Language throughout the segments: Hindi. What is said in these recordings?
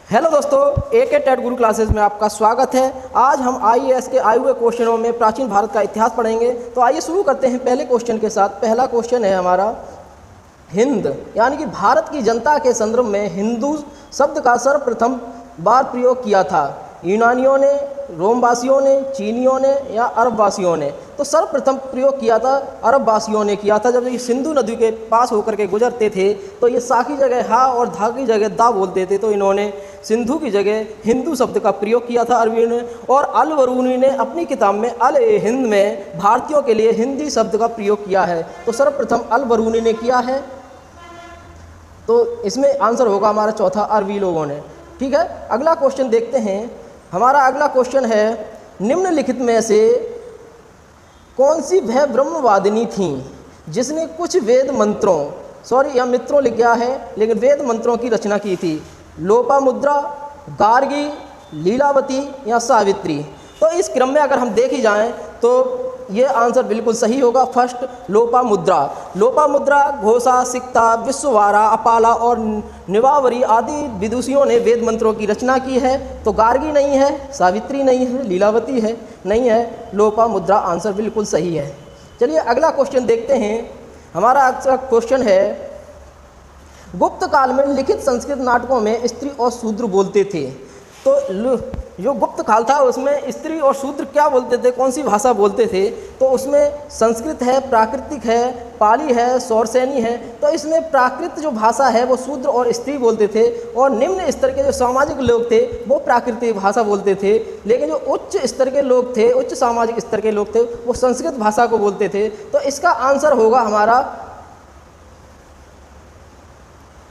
हेलो दोस्तों, AK टेट गुरु क्लासेस में आपका स्वागत है। आज हम IAS के आए हुए क्वेश्चनों में प्राचीन भारत का इतिहास पढ़ेंगे। तो आइए शुरू करते हैं पहले क्वेश्चन के साथ। पहला क्वेश्चन है हमारा, हिंद यानी कि भारत की जनता के संदर्भ में हिंदू शब्द का सर्वप्रथम बार प्रयोग किया था। यूनानियों ने, रोमवासियों ने, चीनियों ने या अरबवासियों ने? तो सर्वप्रथम प्रयोग किया था अरबवासियों ने किया था। जब ये सिंधु नदी के पास होकर के गुजरते थे तो ये सा की जगह हा और धा की जगह दा बोलते थे, तो इन्होंने सिंधु की जगह हिंदू शब्द का प्रयोग किया था अरबियों ने। और अल बरूनी ने अपनी किताब में अल ए हिंद में भारतीयों के लिए हिंदी शब्द का प्रयोग किया है। तो सर्वप्रथम अल बरूनी ने किया है, तो इसमें आंसर होगा हमारा चौथा, अरबी लोगों ने। ठीक है, अगला क्वेश्चन देखते हैं। हमारा अगला क्वेश्चन है, निम्नलिखित में से कौन सी वह ब्रह्मवादिनी थी जिसने कुछ वेद मंत्रों, यहाँ मित्रों लिख गया है लेकिन वेद मंत्रों की रचना की थी? लोपामुद्रा, गार्गी, लीलावती या सावित्री? तो इस क्रम में अगर हम देखे जाएं तो ये आंसर बिल्कुल सही होगा, फर्स्ट लोपामुद्रा। लोपामुद्रा, घोषा, सिक्ता, विश्ववारा, अपाला और निवावरी आदि विदुषियों ने वेद मंत्रों की रचना की है। तो गार्गी नहीं है, सावित्री नहीं है, लीलावती है नहीं है, लोपामुद्रा आंसर बिल्कुल सही है। चलिए अगला क्वेश्चन देखते हैं। हमारा अगला क्वेश्चन है, गुप्त काल में लिखित संस्कृत नाटकों में स्त्री और शूद्र बोलते थे। तो जो गुप्त काल था उसमें स्त्री और शूद्र क्या बोलते थे, कौन सी भाषा बोलते थे? तो उसमें संस्कृत है, प्राकृतिक है, पाली है, सौरसेनी है। तो इसमें प्राकृत जो भाषा है वो शूद्र और स्त्री बोलते थे, और निम्न स्तर के जो सामाजिक लोग थे वो प्राकृतिक भाषा बोलते थे। लेकिन जो उच्च स्तर के लोग थे, उच्च सामाजिक स्तर के लोग थे, वो संस्कृत भाषा को बोलते थे। तो इसका आंसर होगा हमारा,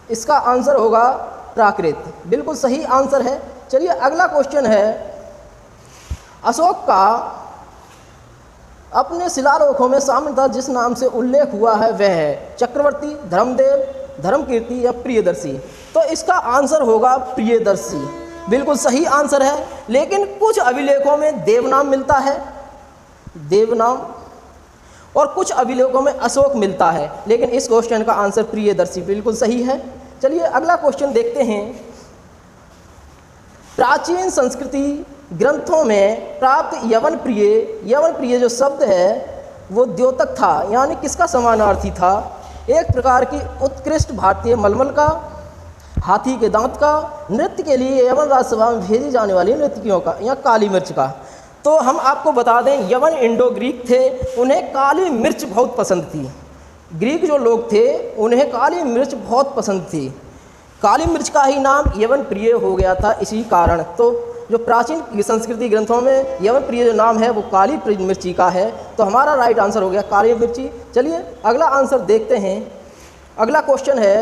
इसका आंसर होगा प्राकृत, बिल्कुल सही आंसर है। चलिए अगला क्वेश्चन है, अशोक का अपने शिलालेखों में सामान्यतः जिस नाम से उल्लेख हुआ है वह है चक्रवर्ती, धर्मदेव, धर्मकीर्ति या प्रियदर्शी? तो इसका आंसर होगा प्रियदर्शी, बिल्कुल सही आंसर है। लेकिन कुछ अभिलेखों में देवनाम मिलता है, देवनाम, और कुछ अभिलेखों में अशोक मिलता है, लेकिन इस क्वेश्चन का आंसर प्रियदर्शी बिल्कुल सही है। चलिए अगला क्वेश्चन देखते हैं। प्राचीन संस्कृति ग्रंथों में प्राप्त यवन प्रिय जो शब्द है वो द्योतक था, यानी किसका समानार्थी था? एक प्रकार की उत्कृष्ट भारतीय मलमल का, हाथी के दांत का, नृत्य के लिए यवन राजसभा में भेजी जाने वाली नर्तकियों का, या काली मिर्च का? तो हम आपको बता दें, यवन इंडो ग्रीक थे, उन्हें काली मिर्च बहुत पसंद थी। ग्रीक जो लोग थे उन्हें काली मिर्च बहुत पसंद थी। काली मिर्च का ही नाम यवन प्रिय हो गया था इसी कारण। तो जो प्राचीन संस्कृति ग्रंथों में यवन प्रिय जो नाम है वो काली मिर्ची का है। तो हमारा राइट आंसर हो गया काली मिर्ची। चलिए अगला आंसर देखते हैं। अगला क्वेश्चन है,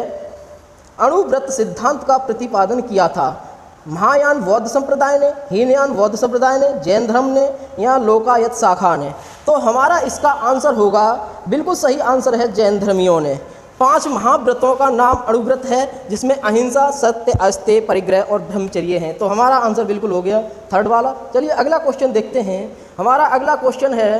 अणुव्रत सिद्धांत का प्रतिपादन किया था महायान बौद्ध संप्रदाय ने, हीनयान बौद्ध संप्रदाय ने, जैन धर्म ने या लोकायत शाखा ने? तो हमारा इसका आंसर होगा, बिल्कुल सही आंसर है, जैन धर्मियों ने। 5 महाव्रतों का नाम अणुव्रत है, जिसमें अहिंसा, सत्य, अस्तेय, परिग्रह और ब्रह्मचर्य हैं। तो हमारा आंसर बिल्कुल हो गया थर्ड वाला। चलिए अगला क्वेश्चन देखते हैं। हमारा अगला क्वेश्चन है,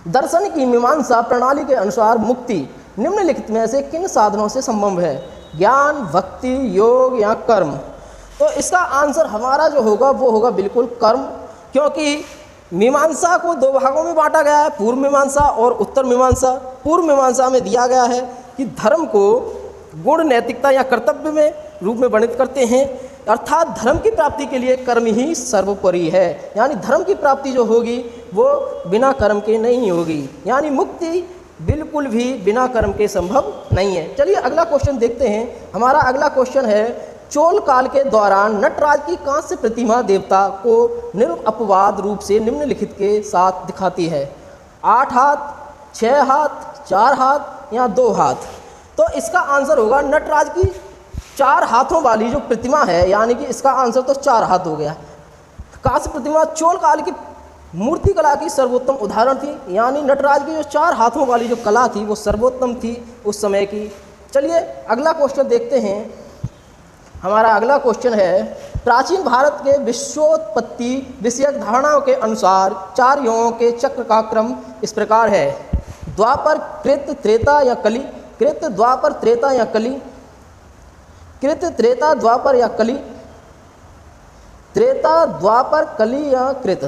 दर्शन की मीमांसा प्रणाली के अनुसार मुक्ति निम्नलिखित में से किन साधनों से संभव है? ज्ञान, भक्ति, योग या कर्म? तो इसका आंसर हमारा जो होगा वो होगा बिल्कुल कर्म, क्योंकि मीमांसा को 2 भागों में बांटा गया है, पूर्व मीमांसा और उत्तर मीमांसा। पूर्व मीमांसा में दिया गया है कि धर्म को गुण, नैतिकता या कर्तव्य में रूप में वर्णित करते हैं, अर्थात धर्म की प्राप्ति के लिए कर्म ही सर्वोपरि है। यानी धर्म की प्राप्ति जो होगी वो बिना कर्म के नहीं होगी, यानी मुक्ति बिल्कुल भी बिना कर्म के संभव नहीं है। चलिए अगला क्वेश्चन देखते हैं। हमारा अगला क्वेश्चन है, चोल काल के दौरान नटराज की कांस्य प्रतिमा देवता को निरपवाद रूप से निम्नलिखित के साथ दिखाती है? 8 हाथ, 6 हाथ, 4 हाथ या 2 हाथ? तो इसका आंसर होगा नटराज की 4 हाथों वाली जो प्रतिमा है, यानी कि इसका आंसर तो 4 हाथ हो गया। कांस्य प्रतिमा चोल काल की मूर्ति कला की सर्वोत्तम उदाहरण थी, यानी नटराज की जो 4 हाथों वाली जो कला थी वो सर्वोत्तम थी उस समय की। चलिए अगला क्वेश्चन देखते हैं। हमारा अगला क्वेश्चन है, प्राचीन भारत के विश्वोत्पत्ति विषयक धारणाओं के अनुसार 4 युगों के चक्र का क्रम इस प्रकार है: द्वापर, कृत, त्रेता या कली? कृत, द्वापर, त्रेता या कली? कृत, त्रेता, द्वापर या कली? त्रेता, द्वापर, कली या कृत।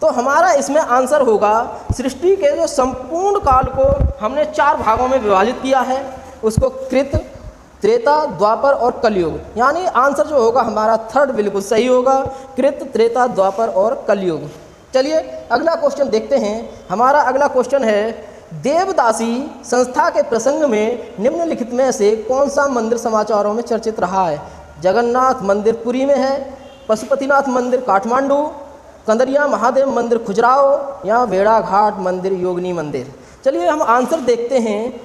तो हमारा इसमें आंसर होगा, सृष्टि के जो संपूर्ण काल को हमने 4 भागों में विभाजित किया है, उसको कृत, त्रेता, द्वापर और कलयुग, यानी आंसर जो होगा हमारा थर्ड बिल्कुल सही होगा, कृत, त्रेता, द्वापर और कलयुग। चलिए अगला क्वेश्चन देखते हैं। हमारा अगला क्वेश्चन है, देवदासी संस्था के प्रसंग में निम्नलिखित में से कौन सा मंदिर समाचारों में चर्चित रहा है? जगन्नाथ मंदिर पुरी में है, पशुपतिनाथ मंदिर काठमांडू, कंदरिया महादेव मंदिर खजुराहो या भेड़ाघाट मंदिर योगिनी मंदिर। चलिए हम आंसर देखते हैं।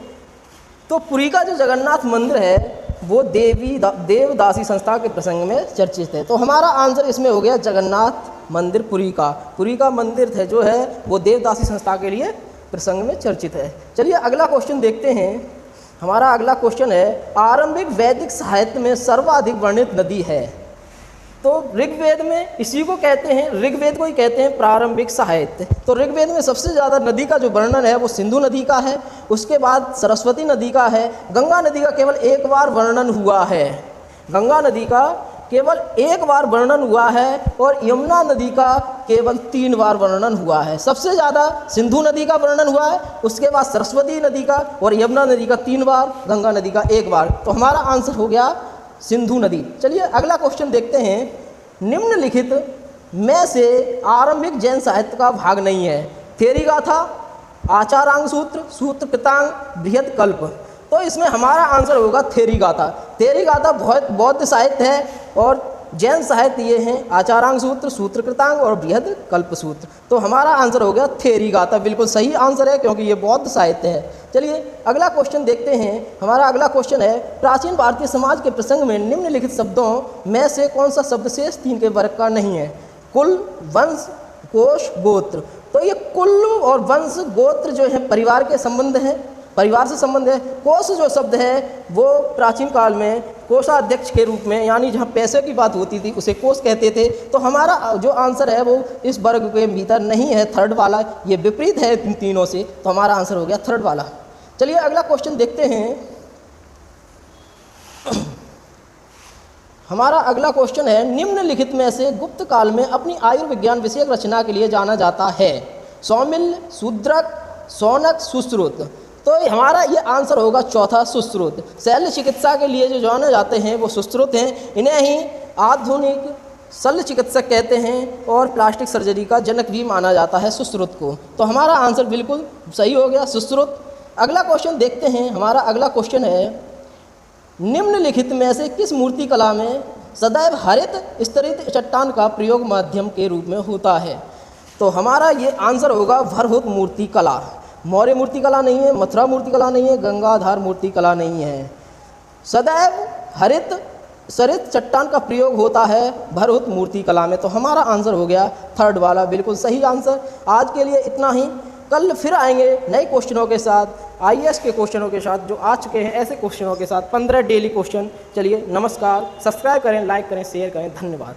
तो पुरी का जो जगन्नाथ मंदिर है वो देवदासी संस्था के प्रसंग में चर्चित है। तो हमारा आंसर इसमें हो गया जगन्नाथ मंदिर पुरी का मंदिर है जो है वो देवदासी संस्था के लिए प्रसंग में चर्चित है। चलिए अगला क्वेश्चन देखते हैं। हमारा अगला क्वेश्चन है, आरंभिक वैदिक साहित्य में सर्वाधिक वर्णित नदी है? तो ऋग्वेद में इसी को कहते हैं, ऋग्वेद को ही कहते हैं प्रारंभिक साहित्य। तो ऋग्वेद में सबसे ज़्यादा नदी का जो वर्णन है वो सिंधु नदी का है, उसके बाद सरस्वती नदी का है, गंगा नदी का केवल एक बार वर्णन हुआ है, गंगा नदी का केवल एक बार वर्णन हुआ है, और यमुना नदी का केवल 3 बार वर्णन हुआ है। सबसे ज़्यादा सिंधु नदी का वर्णन हुआ है, उसके बाद सरस्वती नदी का, और यमुना नदी का 3 बार, गंगा नदी का 1 बार। तो हमारा आंसर हो गया सिंधु नदी। चलिए अगला क्वेश्चन देखते हैं। निम्नलिखित में से आरंभिक जैन साहित्य का भाग नहीं है? थेरी गाथा, आचारांग सूत्र, सूत्र कृतांग, बृहद कल्प। तो इसमें हमारा आंसर होगा थेरी गाथा। थेरी गाथा बौद्ध साहित्य है, और जैन साहित्य ये हैं आचारांग सूत्र, सूत्र कृतांग और बृहद कल्प सूत्र। तो हमारा आंसर हो गया थेरी गाथा, बिल्कुल सही आंसर है क्योंकि ये बौद्ध साहित्य है। चलिए अगला क्वेश्चन देखते हैं। हमारा अगला क्वेश्चन है, प्राचीन भारतीय समाज के प्रसंग में निम्नलिखित शब्दों में से कौन सा शब्द शेष 3 के वर्ग का नहीं है? कुल, वंश, कोश, गोत्र। तो ये कुल और वंश गोत्र जो है परिवार के संबंध है, परिवार से संबंध है। कोश जो शब्द है वो प्राचीन काल में कोषाध्यक्ष के रूप में, यानी जहाँ पैसे की बात होती थी उसे कोष कहते थे। तो हमारा जो आंसर है वो इस वर्ग के भीतर नहीं है, थर्ड वाला, ये विपरीत है इन तीनों से। तो हमारा आंसर हो गया थर्ड वाला। चलिए अगला क्वेश्चन देखते हैं। हमारा अगला क्वेश्चन है, निम्नलिखित में से गुप्त काल में अपनी आयुर्विज्ञान विषयक रचना के लिए जाना जाता है? सौमिल, शूद्रक, शौनक, सुश्रुत। तो हमारा ये आंसर होगा चौथा, सुश्रुत। शल्य चिकित्सा के लिए जो जाने जाते हैं वो सुश्रुत हैं। इन्हें ही आधुनिक शल्य चिकित्सक कहते हैं, और प्लास्टिक सर्जरी का जनक भी माना जाता है सुश्रुत को। तो हमारा आंसर बिल्कुल सही हो गया, सुश्रुत। अगला क्वेश्चन देखते हैं। हमारा अगला क्वेश्चन है, निम्नलिखित में से किस मूर्ति कला में सदैव हरित स्तरित चट्टान का प्रयोग माध्यम के रूप में होता है? तो हमारा ये आंसर होगा भरहुत मूर्ति कला। मौर्य मूर्ति कला नहीं है, मथुरा मूर्ति कला नहीं है, गंगाधार मूर्ति कला नहीं है। सदैव हरित स्तरित चट्टान का प्रयोग होता है भरहुत मूर्ति कला में। तो हमारा आंसर हो गया थर्ड वाला, बिल्कुल सही आंसर। आज के लिए इतना ही, कल फिर आएंगे नए क्वेश्चनों के साथ, आईएएस के क्वेश्चनों के साथ जो आ चुके हैं, ऐसे क्वेश्चनों के साथ 15 डेली क्वेश्चन। चलिए नमस्कार, सब्सक्राइब करें, लाइक करें, शेयर करें, धन्यवाद।